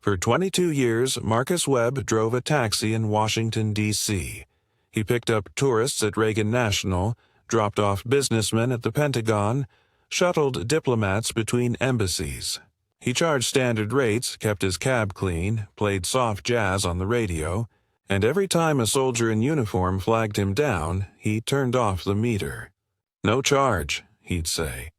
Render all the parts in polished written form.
For 22 years, Marcus Webb drove a taxi in Washington, D.C. He picked up tourists at Reagan National, dropped off businessmen at the Pentagon, shuttled diplomats between embassies. He charged standard rates, kept his cab clean, played soft jazz on the radio, and every time a soldier in uniform flagged him down, he turned off the meter. "No charge," he'd say.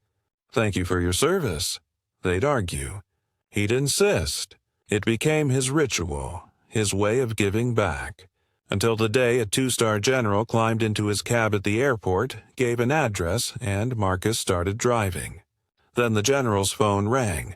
"Thank you for your service," they'd argue. He'd insist. It became his ritual, his way of giving back, until the day a two-star general climbed into his cab at the airport, gave an address, and Marcus started driving. Then the general's phone rang.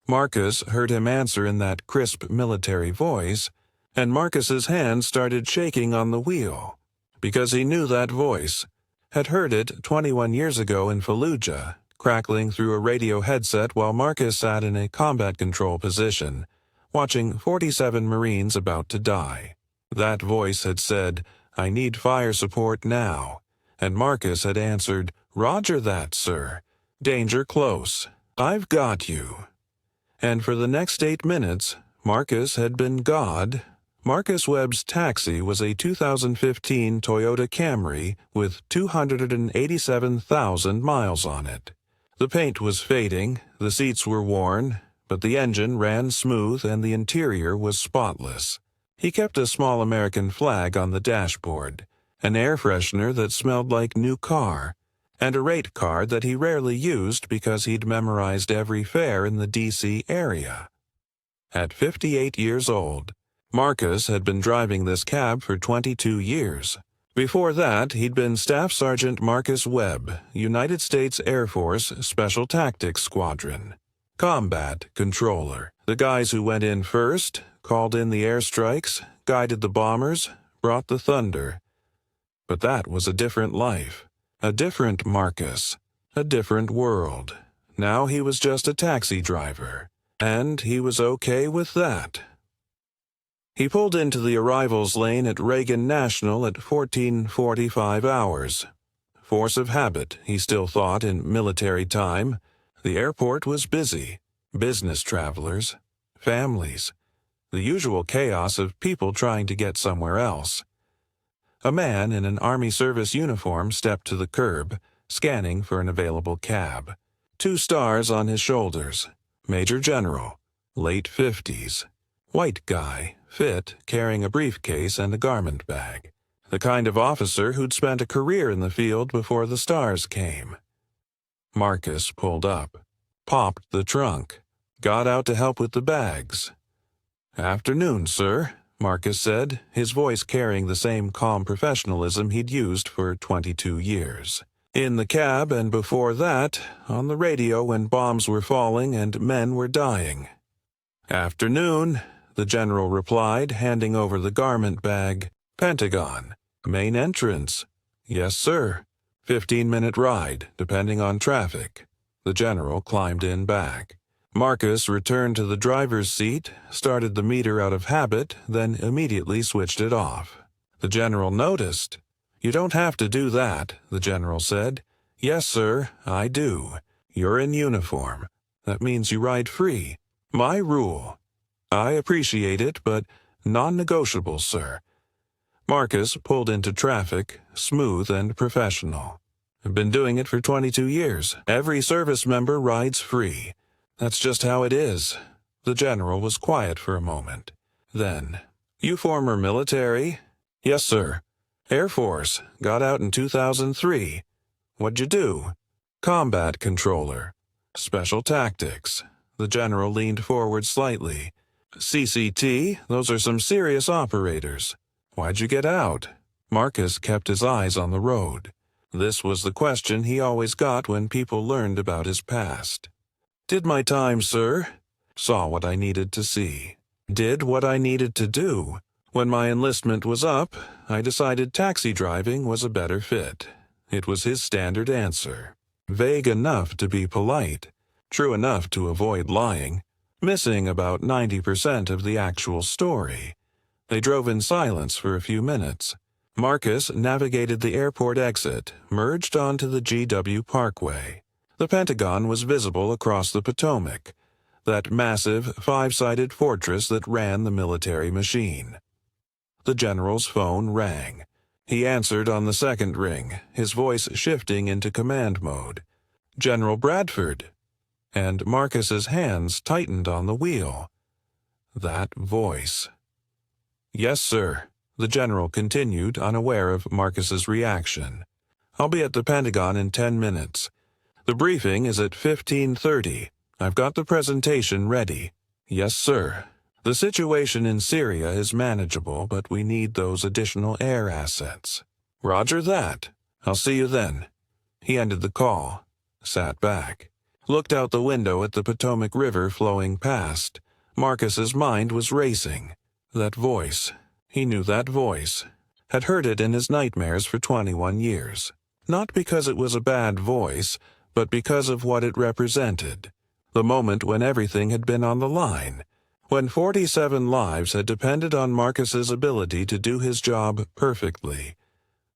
Marcus heard him answer in that crisp military voice, and Marcus's hand started shaking on the wheel, because he knew that voice, had heard it 21 years ago in Fallujah, crackling through a radio headset while Marcus sat in a combat control position, watching 47 Marines about to die. That voice had said, "I need fire support now," and Marcus had answered, "Roger that, sir. Danger close. I've got you." And for the next 8 minutes, Marcus had been God. Marcus Webb's taxi was a 2015 Toyota Camry with 287,000 miles on it. The paint was fading, the seats were worn, but the engine ran smooth and the interior was spotless. He kept a small American flag on the dashboard, an air freshener that smelled like new car, and a rate card that he rarely used because he'd memorized every fare in the D.C. area. At 58 years old, Marcus had been driving this cab for 22 years. Before that, he'd been Staff Sergeant Marcus Webb, United States Air Force Special Tactics Squadron. Combat controller. The guys who went in first, called in the airstrikes, guided the bombers, brought the thunder. But that was a different life, a different Marcus, a different world. Now he was just a taxi driver, and he was okay with that. He pulled into the arrivals lane at Reagan National at 14:45 hours. Force of habit, he still thought in military time. The airport was busy. Business travelers, families, the usual chaos of people trying to get somewhere else. A man in an Army service uniform stepped to the curb, scanning for an available cab. 2 stars on his shoulders. Major General, late 50s. White guy, fit, carrying a briefcase and a garment bag. The kind of officer who'd spent a career in the field before the stars came. Marcus pulled up, popped the trunk, got out to help with the bags. "Afternoon, sir," Marcus said, his voice carrying the same calm professionalism he'd used for 22 years. In the cab and before that, on the radio when bombs were falling and men were dying. "Afternoon," the general replied, handing over the garment bag. "Pentagon. Main entrance." "Yes, sir. 15-minute ride, depending on traffic." The general climbed in back. Marcus returned to the driver's seat, started the meter out of habit, then immediately switched it off. The general noticed. "You don't have to do that," the general said. "Yes, sir, I do. You're in uniform. That means you ride free. My rule. I appreciate it, but non-negotiable, sir." Marcus pulled into traffic, smooth and professional. "I've been doing it for 22 years. Every service member rides free. That's just how it is." The general was quiet for a moment. Then, "You former military?" "Yes, sir." "Air Force. Got out in 2003. What'd you do?" "Combat controller. Special tactics." The general leaned forward slightly. "CCT, those are some serious operators. Why'd you get out?" Marcus kept his eyes on the road. This was the question he always got when people learned about his past. "Did my time, sir. Saw what I needed to see. Did what I needed to do. When my enlistment was up, I decided taxi driving was a better fit." It was his standard answer. Vague enough to be polite, true enough to avoid lying, missing about 90% of the actual story. They drove in silence for a few minutes. Marcus navigated the airport exit, merged onto the GW Parkway. The Pentagon was visible across the Potomac. that massive, five-sided fortress that ran the military machine. The general's phone rang. He answered on the second ring, his voice shifting into command mode. "General Bradford." And Marcus's hands tightened on the wheel. That voice. "Yes, sir," the general continued, unaware of Marcus's reaction. "I'll be at the Pentagon in 10 minutes. The briefing is at 15:30. I've got the presentation ready." "Yes, sir. The situation in Syria is manageable, but we need those additional air assets." "Roger that. I'll see you then." He ended the call, sat back, looked out the window at the Potomac River flowing past. Marcus's mind was racing. That voice. He knew that voice. Had heard it in his nightmares for 21 years. Not because it was a bad voice, but because of what it represented. The moment when everything had been on the line. When 47 lives had depended on Marcus's ability to do his job perfectly.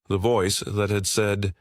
The voice that had said,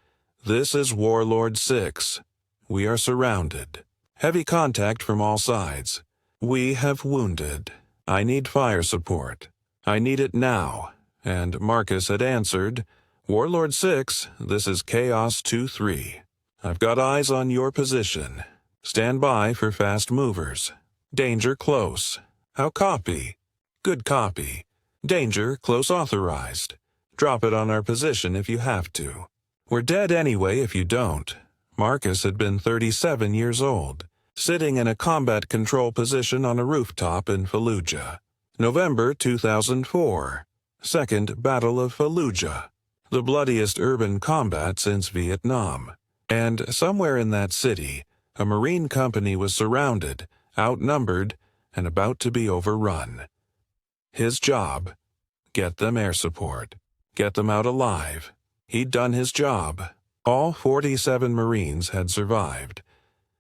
"This is Warlord 6. We are surrounded. Heavy contact from all sides. We have wounded. I need fire support. I need it now." And Marcus had answered, "Warlord 6, this is Chaos 2-3. I've got eyes on your position. Stand by for fast movers. Danger close. How copy?" "Good copy. Danger close authorized. Drop it on our position if you have to. We're dead anyway if you don't." Marcus had been 37 years old, sitting in a combat control position on a rooftop in Fallujah. November 2004. Second Battle of Fallujah. The bloodiest urban combat since Vietnam. And somewhere in that city, a Marine company was surrounded, outnumbered, and about to be overrun. His job: get them air support. Get them out alive. He'd done his job. All 47 Marines had survived.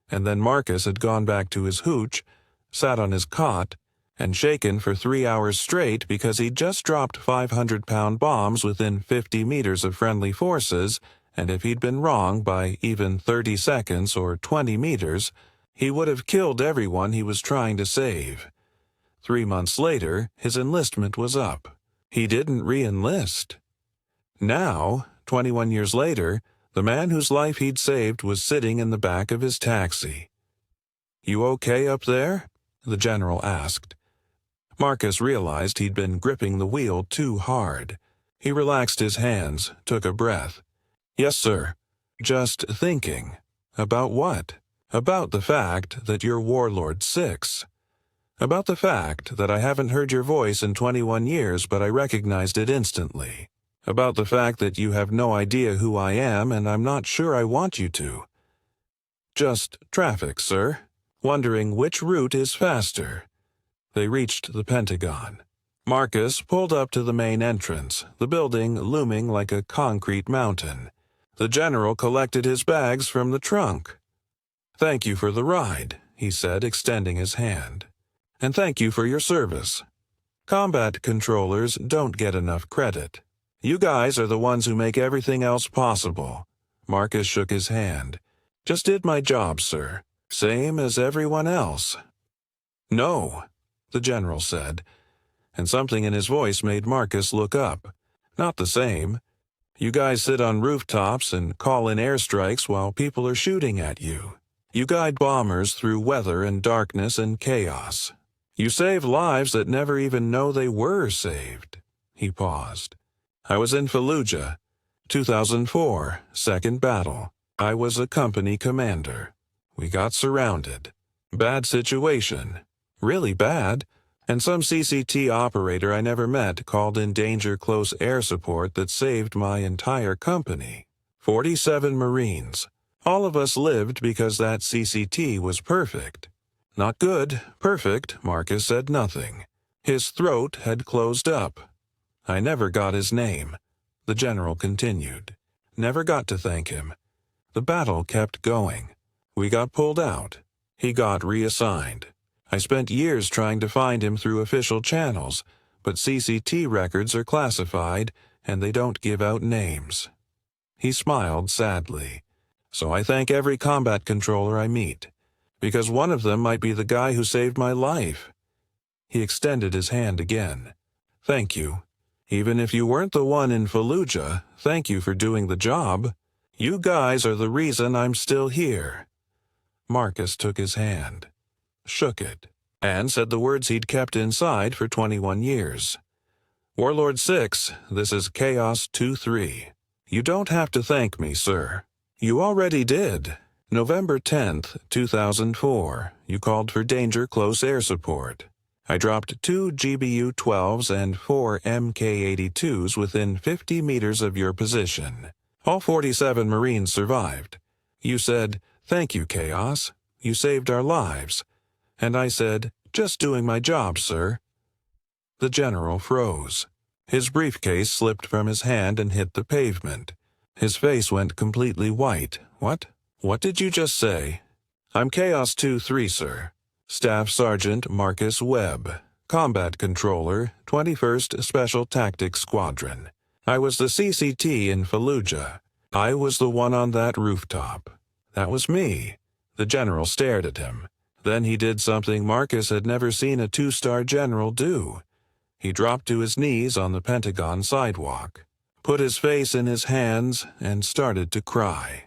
And then Marcus had gone back to his hooch, sat on his cot, and shaken for 3 hours straight because he'd just dropped 500-pound bombs within 50 meters of friendly forces, and if he'd been wrong by even 30 seconds or 20 meters, he would have killed everyone he was trying to save. 3 months later, his enlistment was up. He didn't re-enlist. Now, 21 years later, the man whose life he'd saved was sitting in the back of his taxi. "You okay up there?" the general asked. Marcus realized he'd been gripping the wheel too hard. He relaxed his hands, took a breath. "Yes, sir. Just thinking." "About what?" "About the fact that you're Warlord 6. About the fact that I haven't heard your voice in 21 years, but I recognized it instantly. About the fact that you have no idea who I am, and I'm not sure I want you to." "Just traffic, sir. Wondering which route is faster." They reached the Pentagon. Marcus pulled up to the main entrance, the building looming like a concrete mountain. The general collected his bags from the trunk. "Thank you for the ride," he said, extending his hand. "And thank you for your service. Combat controllers don't get enough credit. You guys are the ones who make everything else possible." Marcus shook his hand. "Just did my job, sir. Same as everyone else." "No," the general said, and something in his voice made Marcus look up. "Not the same. You guys sit on rooftops and call in airstrikes while people are shooting at you. You guide bombers through weather and darkness and chaos. You save lives that never even know they were saved." He paused. "I was in Fallujah, 2004, second battle. I was a company commander. We got surrounded. Bad situation. Really bad. And some CCT operator I never met called in danger close air support that saved my entire company. 47 Marines. All of us lived because that CCT was perfect. Not good, perfect." Marcus said nothing. His throat had closed up. "I never got his name," the general continued. "Never got to thank him. The battle kept going. We got pulled out. He got reassigned. I spent years trying to find him through official channels, but CCT records are classified and they don't give out names." He smiled sadly. "So I thank every combat controller I meet. because one of them might be the guy who saved my life." He extended his hand again. "Thank you. Even if you weren't the one in Fallujah, thank you for doing the job. You guys are the reason I'm still here." Marcus took his hand, shook it, and said the words he'd kept inside for 21 years. "Warlord 6, this is Chaos 2-3. You don't have to thank me, sir. You already did. November 10th, 2004, you called for danger close air support. I dropped 2 GBU-12s and 4 MK-82s within 50 meters of your position. All 47 Marines survived. You said, 'Thank you, Chaos. You saved our lives.' And I said, 'Just doing my job, sir.'" The general froze. His briefcase slipped from his hand and hit the pavement. His face went completely white. What did you just say?" "I'm Chaos 2-3, sir. Staff Sergeant Marcus Webb, Combat Controller, 21st Special Tactics Squadron. I was the CCT in Fallujah. I was the one on that rooftop. That was me." The general stared at him. Then he did something Marcus had never seen a 2-star general do. He dropped to his knees on the Pentagon sidewalk, put his face in his hands, and started to cry.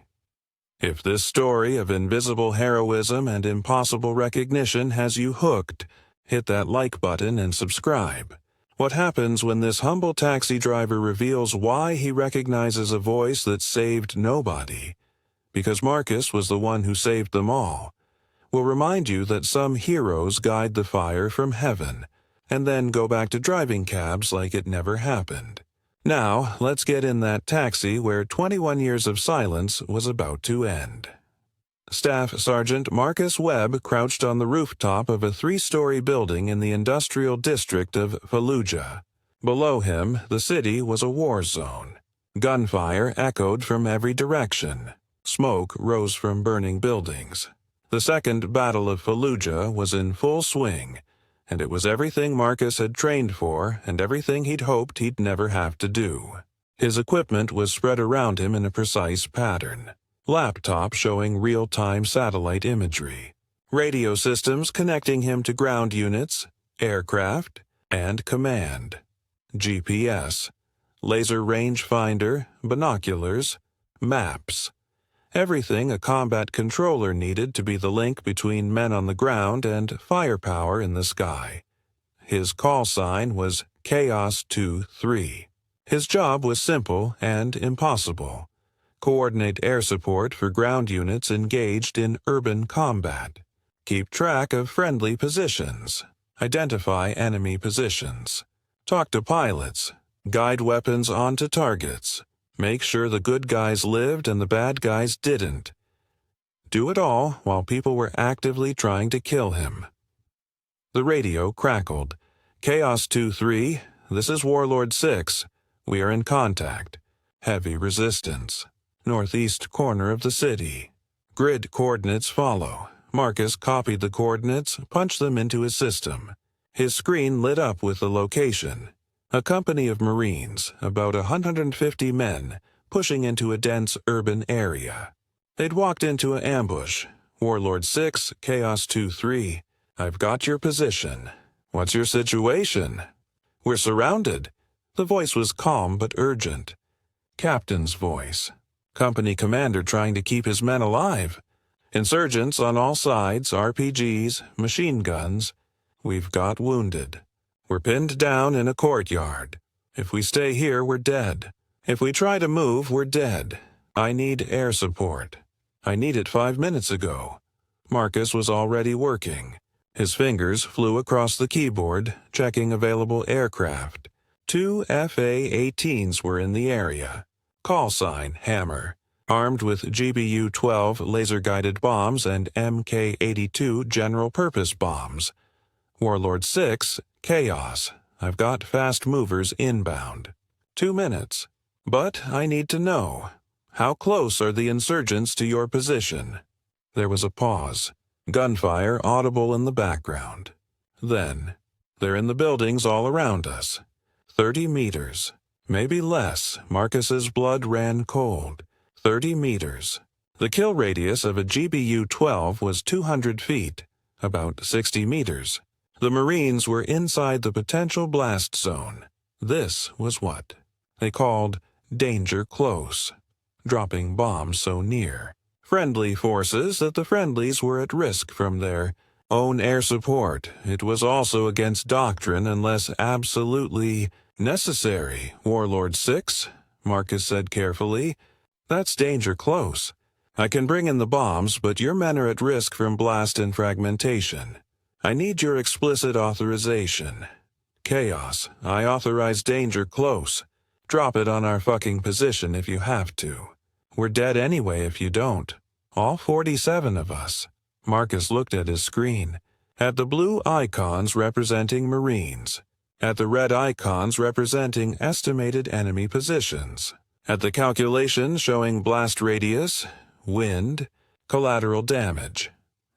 If this story of invisible heroism and impossible recognition has you hooked, hit that like button and subscribe. What happens when this humble taxi driver reveals why he recognizes a voice that saved nobody? Because Marcus was the one who saved them all. We'll remind you that some heroes guide the fire from heaven, and then go back to driving cabs like it never happened. Now, let's get in that taxi where 21 years of silence was about to end. Staff Sergeant Marcus Webb crouched on the rooftop of a 3-story building in the industrial district of Fallujah. Below him, the city was a war zone. Gunfire echoed from every direction. Smoke rose from burning buildings. The second Battle of Fallujah was in full swing, and it was everything Marcus had trained for and everything he'd hoped he'd never have to do. His equipment was spread around him in a precise pattern. Laptop showing real-time satellite imagery. Radio systems connecting him to ground units, aircraft, and command. GPS. Laser rangefinder, binoculars, maps. Everything a combat controller needed to be the link between men on the ground and firepower in the sky. His call sign was Chaos 2-3. His job was simple and impossible. Coordinate air support for ground units engaged in urban combat. Keep track of friendly positions. Identify enemy positions. Talk to pilots. Guide weapons onto targets. Make sure the good guys lived and the bad guys didn't. Do it all while people were actively trying to kill him. The radio crackled. Chaos 2-3, this is Warlord 6. We are in contact. Heavy resistance. Northeast corner of the city. Grid coordinates follow. Marcus copied the coordinates, punched them into his system. His screen lit up with the location. A company of Marines, about 150 men, pushing into a dense urban area. They'd walked into an ambush. Warlord 6, Chaos 2-3. I've got your position. What's your situation? We're surrounded. The voice was calm but urgent. Captain's voice. Company commander trying to keep his men alive. Insurgents on all sides, RPGs, machine guns. We've got wounded. We're pinned down in a courtyard. If we stay here, we're dead. If we try to move, we're dead. I need air support. I need it 5 minutes ago. Marcus was already working. His fingers flew across the keyboard, checking available aircraft. 2 FA-18s were in the area. Call sign, Hammer. Armed with GBU-12 laser-guided bombs and MK-82 general-purpose bombs. Warlord 6, Chaos. I've got fast movers inbound. 2 minutes. But I need to know. How close are the insurgents to your position? There was a pause. Gunfire audible in the background. Then, they're in the buildings all around us. 30 meters. Maybe less. Marcus's blood ran cold. 30 meters. The kill radius of a GBU-12 was 200 feet, about 60 meters. The Marines were inside the potential blast zone. This was what they called danger close, dropping bombs so near friendly forces that the friendlies were at risk from their own air support. It was also against doctrine unless absolutely necessary. Warlord 6, Marcus said carefully. That's danger close. I can bring in the bombs, but your men are at risk from blast and fragmentation. I need your explicit authorization. Chaos, I authorize danger close. Drop it on our fucking position if you have to. We're dead anyway if you don't. All 47 of us. Marcus looked at his screen, at the blue icons representing Marines, at the red icons representing estimated enemy positions, at the calculations showing blast radius, wind, collateral damage.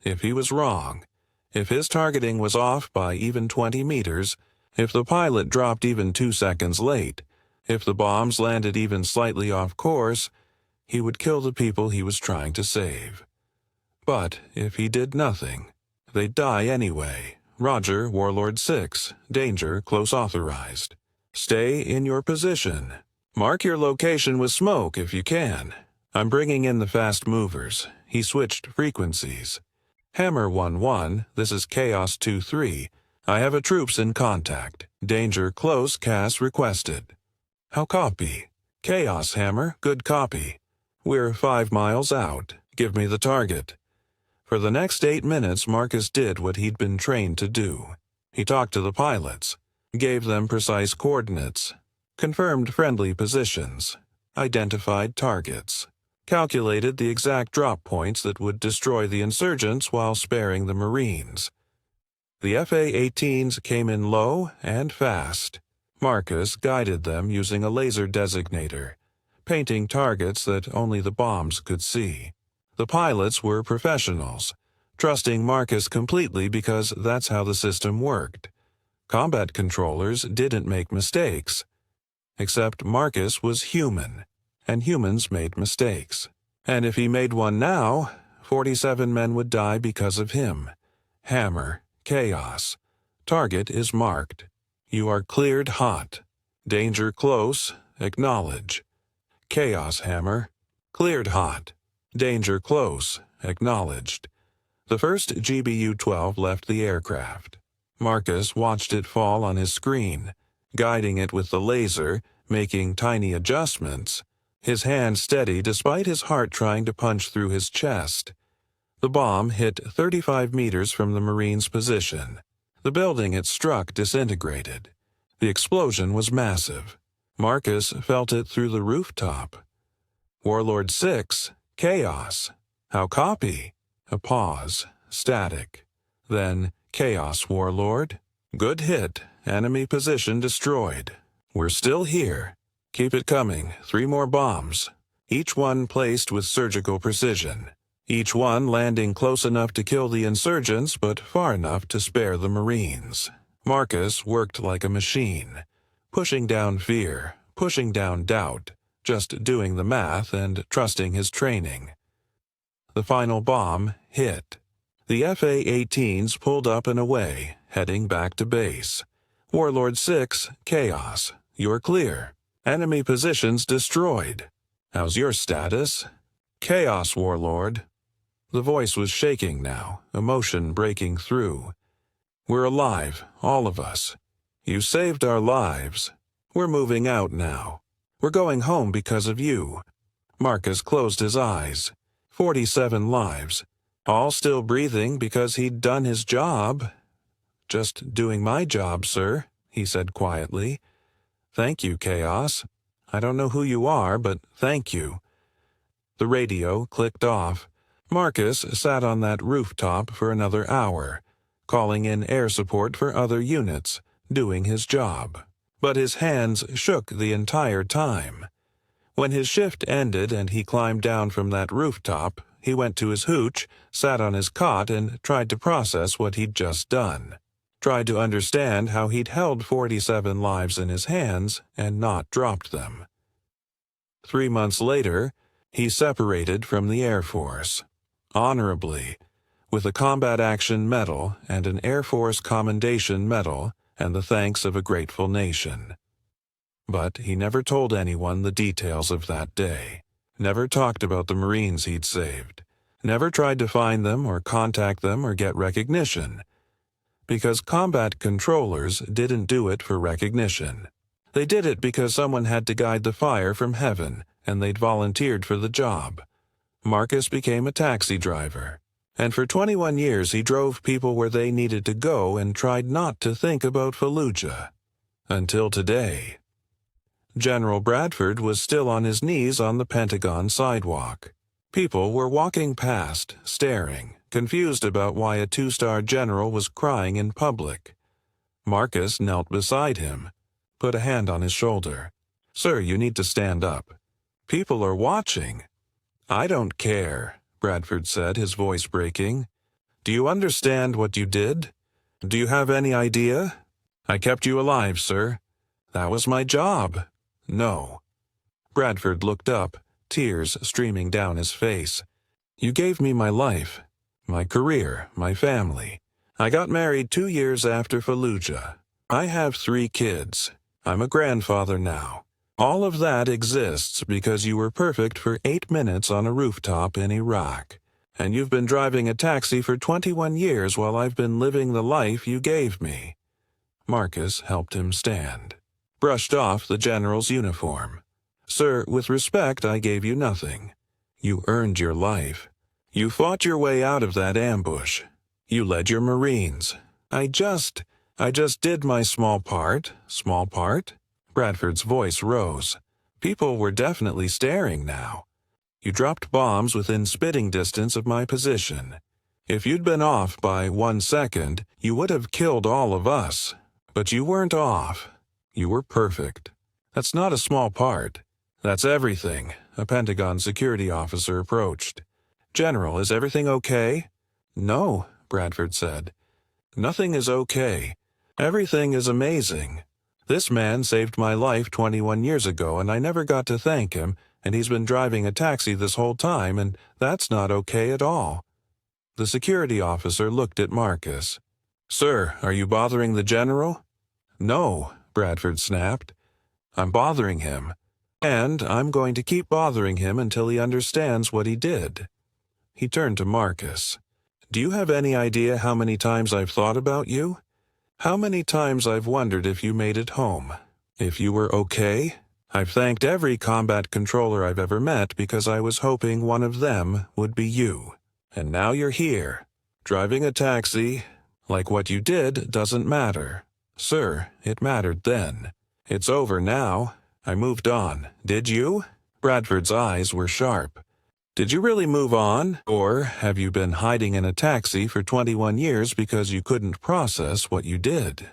If he was wrong, if his targeting was off by even 20 meters, if the pilot dropped even 2 seconds late, if the bombs landed even slightly off course, he would kill the people he was trying to save. But if he did nothing, they'd die anyway. Roger, Warlord 6, danger close authorized. Stay in your position. Mark your location with smoke if you can. I'm bringing in the fast movers. He switched frequencies. Hammer 1-1, this is Chaos 2-3. I have a troops in contact. Danger close, CAS requested. How copy? Chaos Hammer, good copy. We're 5 miles out. Give me the target. For the next 8 minutes, Marcus did what he'd been trained to do. He talked to the pilots, gave them precise coordinates, confirmed friendly positions, identified targets, calculated the exact drop points that would destroy the insurgents while sparing the Marines. The FA-18s came in low and fast. Marcus guided them using a laser designator, painting targets that only the bombs could see. The pilots were professionals, trusting Marcus completely because that's how the system worked. Combat controllers didn't make mistakes. Except Marcus was human, and humans made mistakes. And if he made one now, 47 men would die because of him. Hammer, Chaos. Target is marked. You are cleared hot. Danger close, acknowledge. Chaos Hammer. Cleared hot. Danger close, acknowledged. The first GBU-12 left the aircraft. Marcus watched it fall on his screen, guiding it with the laser, making tiny adjustments, his hand steady despite his heart trying to punch through his chest. The bomb hit 35 meters from the Marine's position. The building it struck disintegrated. The explosion was massive. Marcus felt it through the rooftop. Warlord 6, Chaos. How copy? A pause, static. Then, Chaos Warlord. Good hit, enemy position destroyed. We're still here. Keep it coming, 3 more bombs. Each one placed with surgical precision. Each one landing close enough to kill the insurgents but far enough to spare the Marines. Marcus worked like a machine, pushing down fear, pushing down doubt, just doing the math and trusting his training. The final bomb hit. The FA-18s pulled up and away, heading back to base. Warlord 6, Chaos. You're clear. Enemy positions destroyed. How's your status? Chaos, Warlord. The voice was shaking now, emotion breaking through. We're alive, all of us. You saved our lives. We're moving out now. We're going home because of you. Marcus closed his eyes. 47 lives. All still breathing because he'd done his job. Just doing my job, sir, he said quietly. Thank you, Chaos. I don't know who you are, but thank you. The radio clicked off. Marcus sat on that rooftop for another hour, calling in air support for other units, doing his job. But his hands shook the entire time. When his shift ended and he climbed down from that rooftop, he went to his hooch, sat on his cot, and tried to process what he'd just done. Tried to understand how he'd held 47 lives in his hands and not dropped them. 3 months later, He separated from the Air Force, honorably, with a Combat Action Medal and an Air Force Commendation Medal and the thanks of a grateful nation. But he never told anyone the details of that day, never talked about the Marines he'd saved, never tried to find them or contact them or get recognition, because combat controllers didn't do it for recognition. They did it because someone had to guide the fire from heaven, and they'd volunteered for the job. Marcus became a taxi driver, and for 21 years he drove people where they needed to go and tried not to think about Fallujah. Until today. General Bradford was still on his knees on the Pentagon sidewalk. People were walking past, staring, confused about why a two-star general was crying in public. Marcus knelt beside him, put a hand on his shoulder. "Sir, you need to stand up. People are watching." "I don't care," Bradford said, his voice breaking. "Do you understand what you did? Do you have any idea? I kept you alive, sir. That was my job." "No." Bradford looked up, tears streaming down his face. "You gave me my life, my career, my family. I got married 2 years after Fallujah. I have 3 kids. I'm a grandfather now. All of that exists because you were perfect for 8 minutes on a rooftop in Iraq. And you've been driving a taxi for 21 years while I've been living the life you gave me." Marcus helped him stand, brushed off the general's uniform. "Sir, with respect, I gave you nothing. You earned your life. You fought your way out of that ambush. You led your Marines. I just did my small part." "Small part?" Bradford's voice rose. People were definitely staring now. "You dropped bombs within spitting distance of my position. If you'd been off by 1 second, you would have killed all of us. But you weren't off. You were perfect. That's not a small part. That's everything." A Pentagon security officer approached. "General, is everything okay?" "No," Bradford said. "Nothing is okay. Everything is amazing. This man saved my life 21 years ago, and I never got to thank him, and he's been driving a taxi this whole time, and that's not okay at all." The security officer looked at Marcus. "Sir, are you bothering the general?" "No," Bradford snapped. "I'm bothering him, and I'm going to keep bothering him until he understands what he did." He turned to Marcus. "Do you have any idea how many times I've thought about you? How many times I've wondered if you made it home, if you were okay? I've thanked every combat controller I've ever met because I was hoping one of them would be you. And now you're here, driving a taxi. Like what you did doesn't matter. Sir, it mattered then. It's over now. I moved on. Did you?" Bradford's eyes were sharp. "Did you really move on, or have you been hiding in a taxi for 21 years because you couldn't process what you did?"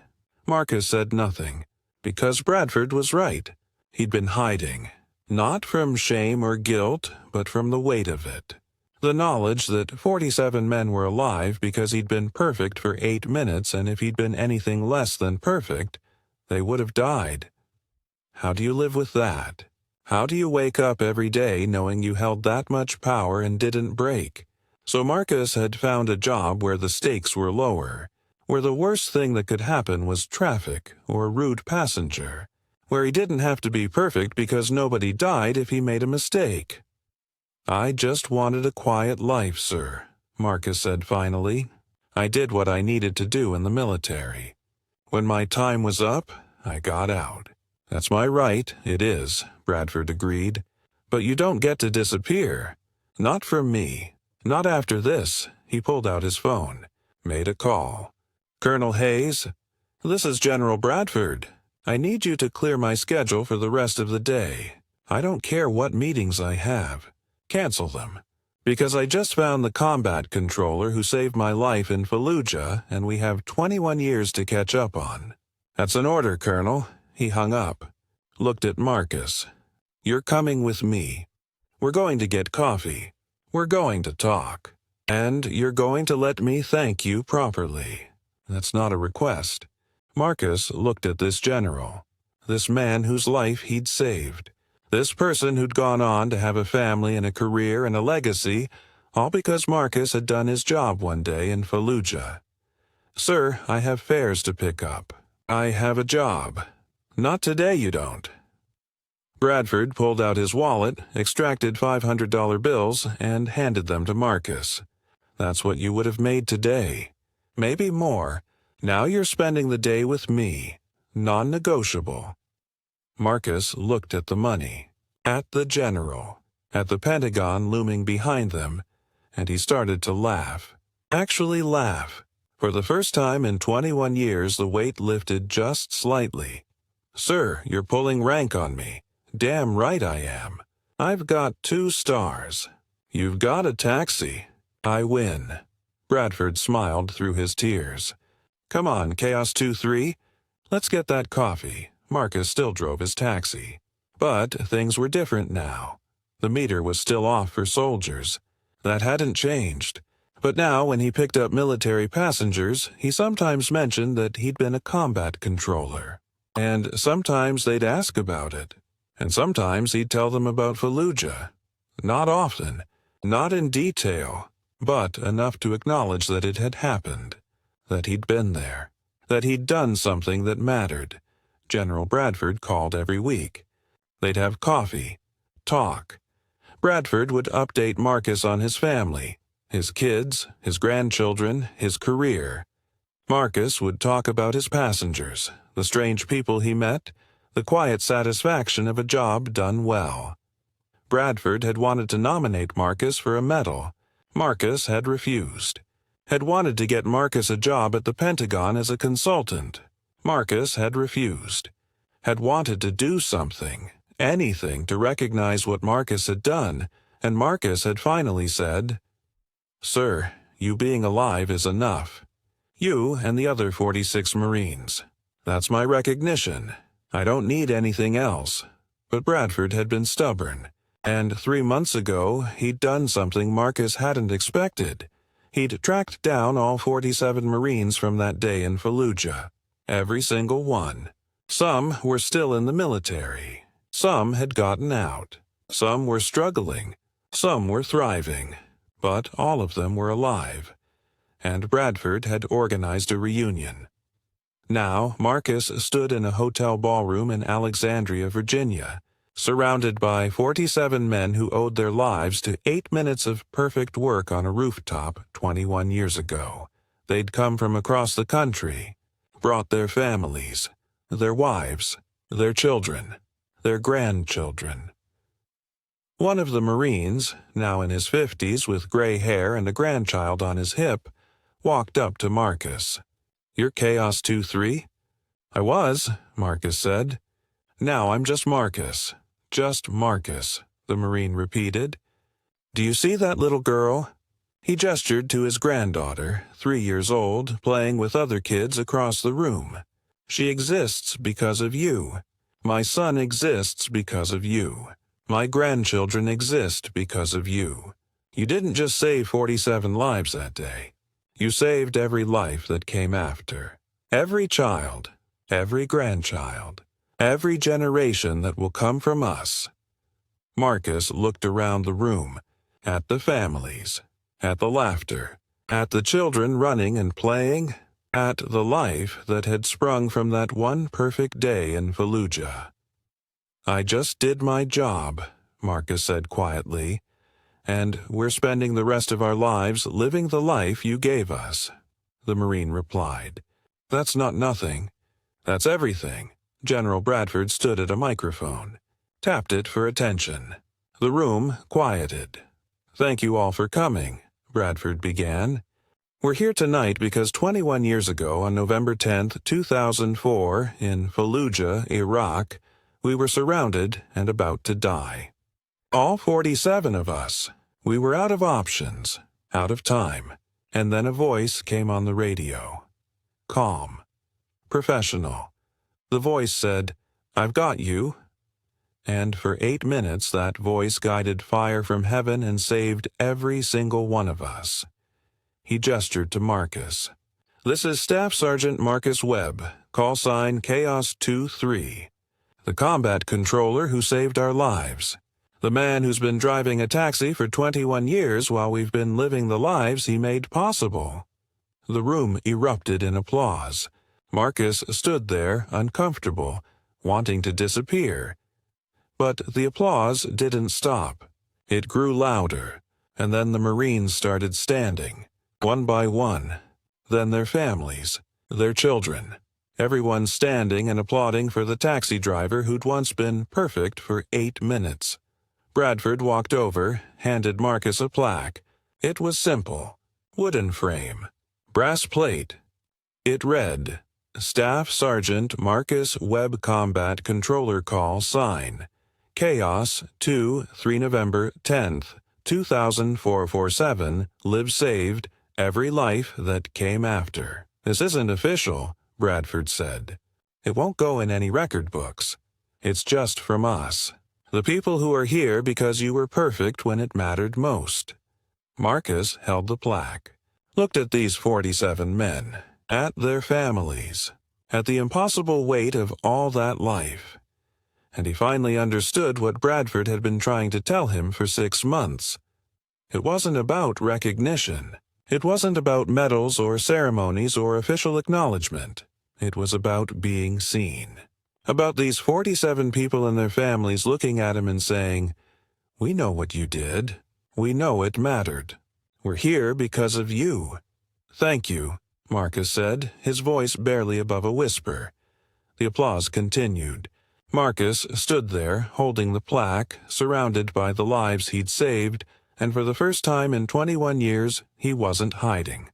Marcus said nothing, because Bradford was right. He'd been hiding, not from shame or guilt, but from the weight of it. The knowledge that 47 men were alive because he'd been perfect for 8 minutes, and if he'd been anything less than perfect, they would have died. How do you live with that? How do you wake up every day knowing you held that much power and didn't break? So Marcus had found a job where the stakes were lower, where the worst thing that could happen was traffic or a rude passenger, where he didn't have to be perfect because nobody died if he made a mistake. "I just wanted a quiet life, sir," Marcus said finally. "I did what I needed to do in the military. When my time was up, I got out. That's my right, it is," Bradford agreed. "But you don't get to disappear. Not from me. Not after this." He pulled out his phone, made a call. "Colonel Hayes, this is General Bradford. I need you to clear my schedule for the rest of the day. I don't care what meetings I have. Cancel them. Because I just found the combat controller who saved my life in Fallujah, and we have 21 years to catch up on." "That's an order, Colonel." He hung up, looked at Marcus. "You're coming with me. We're going to get coffee. We're going to talk. And you're going to let me thank you properly. That's not a request." Marcus looked at this general, this man whose life he'd saved, This person who'd gone on to have a family and a career and a legacy, all because Marcus had done his job one day in Fallujah. "Sir, I have fares to pick up. I have a job." "Not today, you don't." Bradford pulled out his wallet, extracted $500 bills, and handed them to Marcus. "That's what you would have made today. Maybe more. Now you're spending the day with me. Non-negotiable." Marcus looked at the money, at the general, at the Pentagon looming behind them, and he started to laugh. Actually laugh. For the first time in 21 years, the weight lifted just slightly. "Sir, you're pulling rank on me." "Damn right I am. I've got 2 stars. You've got a taxi. I win." Bradford smiled through his tears. "Come on, Chaos 2-3. Let's get that coffee." Marcus still drove his taxi. But things were different now. The meter was still off for soldiers. That hadn't changed. But now, when he picked up military passengers, he sometimes mentioned that he'd been a combat controller. And sometimes they'd ask about it. And sometimes he'd tell them about Fallujah. Not often, not in detail, but enough to acknowledge that it had happened, that he'd been there, that he'd done something that mattered. General Bradford called every week. They'd have coffee, talk. Bradford would update Marcus on his family, his kids, his grandchildren, his career. Marcus would talk about his passengers, the strange people he met, the quiet satisfaction of a job done well. Bradford had wanted to nominate Marcus for a medal. Marcus had refused. Had wanted to get Marcus a job at the Pentagon as a consultant. Marcus had refused. Had wanted to do something, anything to recognize what Marcus had done, and Marcus had finally said, "Sir, you being alive is enough. You and the other 46 Marines. That's my recognition. I don't need anything else." But Bradford had been stubborn, and 3 months ago he'd done something Marcus hadn't expected. He'd tracked down all 47 Marines from that day in Fallujah. Every single one. Some were still in the military. Some had gotten out. Some were struggling. Some were thriving. But all of them were alive. And Bradford had organized a reunion. Now, Marcus stood in a hotel ballroom in Alexandria, Virginia, surrounded by 47 men who owed their lives to 8 minutes of perfect work on a rooftop 21 years ago. They'd come from across the country, brought their families, their wives, their children, their grandchildren. One of the Marines, now in his 50s with gray hair and a grandchild on his hip, walked up to Marcus. "You're Chaos 2-3? "I was," Marcus said. "Now I'm just Marcus. Just Marcus," the Marine repeated. "Do you see that little girl?" He gestured to his granddaughter, 3 years old, playing with other kids across the room. "She exists because of you. My son exists because of you. My grandchildren exist because of you. You didn't just save 47 lives that day. You saved every life that came after. Every child, every grandchild, every generation that will come from us." Marcus looked around the room, at the families, at the laughter, at the children running and playing, at the life that had sprung from that one perfect day in Fallujah. "I just did my job," Marcus said quietly. "And we're spending the rest of our lives living the life you gave us," the Marine replied. "That's not nothing. That's everything." General Bradford stood at a microphone, tapped it for attention. The room quieted. "Thank you all for coming," Bradford began. "We're here tonight because 21 years ago, on November 10, 2004, in Fallujah, Iraq, we were surrounded and about to die. All 47 of us. We were out of options, out of time. And then a voice came on the radio. Calm. Professional. The voice said, 'I've got you.' And for 8 minutes that voice guided fire from heaven and saved every single one of us." He gestured to Marcus. "This is Staff Sergeant Marcus Webb, call sign Chaos 2-3. The combat controller who saved our lives. The man who's been driving a taxi for 21 years while we've been living the lives he made possible." The room erupted in applause. Marcus stood there, uncomfortable, wanting to disappear. But the applause didn't stop. It grew louder, and then the Marines started standing, one by one. Then their families, their children. Everyone standing and applauding for the taxi driver who'd once been perfect for 8 minutes. Bradford walked over, handed Marcus a plaque. It was simple. Wooden frame. Brass plate. It read, "Staff Sergeant Marcus Webb Combat Controller Call Sign. Chaos 2-3 November 10th, 2004-47, live saved, every life that came after." "This isn't official," Bradford said. "It won't go in any record books. It's just from us. The people who are here because you were perfect when it mattered most." Marcus held the plaque, looked at these 47 men, at their families, at the impossible weight of all that life. And he finally understood what Bradford had been trying to tell him for 6 months. It wasn't about recognition. It wasn't about medals or ceremonies or official acknowledgement. It was about being seen. About these 47 people and their families looking at him and saying, "We know what you did. We know it mattered. We're here because of you." "Thank you," Marcus said, his voice barely above a whisper. The applause continued. Marcus stood there, holding the plaque, surrounded by the lives he'd saved, and for the first time in 21 years, he wasn't hiding.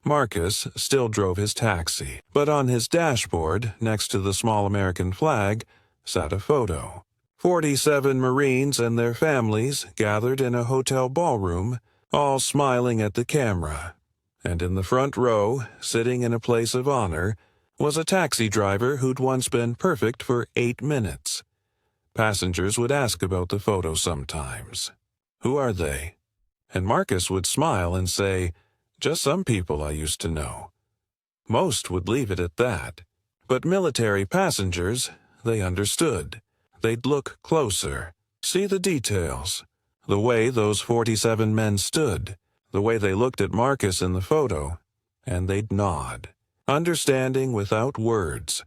Marcus still drove his taxi, but on his dashboard, next to the small American flag, sat a photo. 47 Marines and their families gathered in a hotel ballroom, all smiling at the camera. And in the front row, sitting in a place of honor, was a taxi driver who'd once been perfect for 8 minutes. Passengers would ask about the photo sometimes. "Who are they?" And Marcus would smile and say, "Just some people I used to know." Most would leave it at that. But military passengers, they understood. They'd look closer, see the details, the way those 47 men stood, the way they looked at Marcus in the photo, and they'd nod, understanding without words.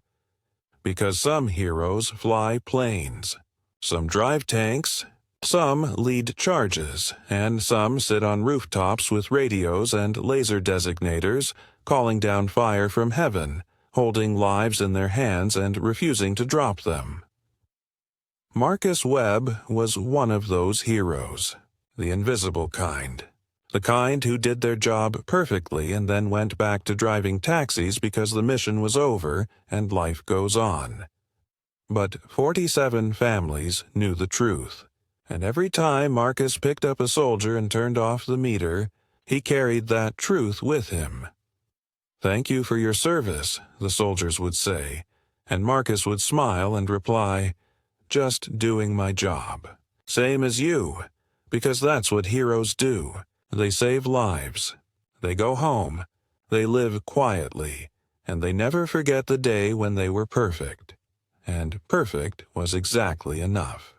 Because some heroes fly planes, some drive tanks, some lead charges, and some sit on rooftops with radios and laser designators, calling down fire from heaven, holding lives in their hands and refusing to drop them. Marcus Webb was one of those heroes, the invisible kind. The kind who did their job perfectly and then went back to driving taxis because the mission was over and life goes on. But 47 families knew the truth. And every time Marcus picked up a soldier and turned off the meter, he carried that truth with him. "Thank you for your service," the soldiers would say, and Marcus would smile and reply, "Just doing my job. Same as you, because that's what heroes do. They save lives. They go home. They live quietly, and they never forget the day when they were perfect. And perfect was exactly enough."